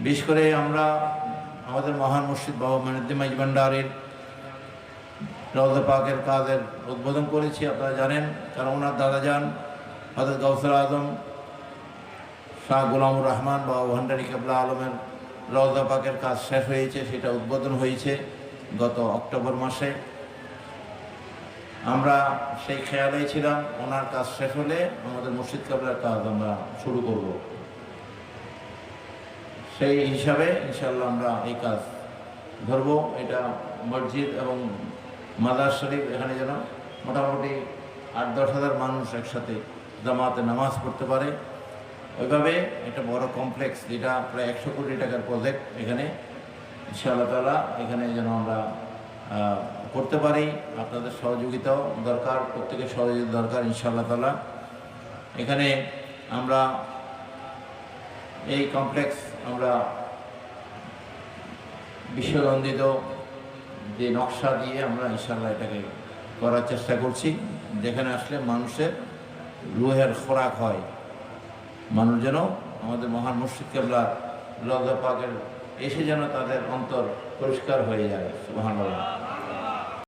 বিশেষ করে আমরা আমাদের মহান মুর্শিদ বাবা মঈনুদ্দিন মাঝি ভান্ডারীর রওজা পাকের কাজের উদ্বোধন করেছি, আপনারা জানেন। কারণ ওনার দাদাজান হযরত গাউসুল আজম শাহ গোলামুর রহমান বাবা ভান্ডারী কেবলা আলমের রওজা পাকের কাজ শেষ হয়েছে, সেটা উদ্বোধন হয়েছে গত অক্টোবর মাসে। আমরা সেই খেয়ালেই ছিলাম ওনার কাজ শেষ হলে আমাদের মুর্শিদ কেবলার কাজ আমরা শুরু করব। সেই হিসাবে ইনশাআল্লাহ আমরা এই কাজ ধরব। এটা মসজিদ এবং মাজার শরীফ, এখানে যেন মোটামুটি 8-10 হাজার মানুষ একসাথে জামাতে নামাজ পড়তে পারে, ওইভাবে একটা বড় কমপ্লেক্স, যেটা প্রায় 100 কোটি টাকার প্রজেক্ট, এখানে ইনশাআল্লাহ তাআলা এখানে যেন আমরা করতে পারি। আপনাদের সহযোগিতাও দরকার, প্রত্যেকের সহযোগিতা দরকার ইনশাআল্লাহ তাআলা। এখানে আমরা এই কমপ্লেক্স আমরা বিশ্বনন্দিত যে নকশা দিয়ে আমরা ইনশাআল্লাহ এটাকে করার চেষ্টা করছি, যেখানে আসলে মানুষের রুহের খোরাক হয়, মানুষ যেন আমাদের মহান মুর্শিদ কেবলার রওজা পাকের এসে যেন তাদের অন্তর পরিষ্কার হয়ে যায়। সুবহানাল্লাহ।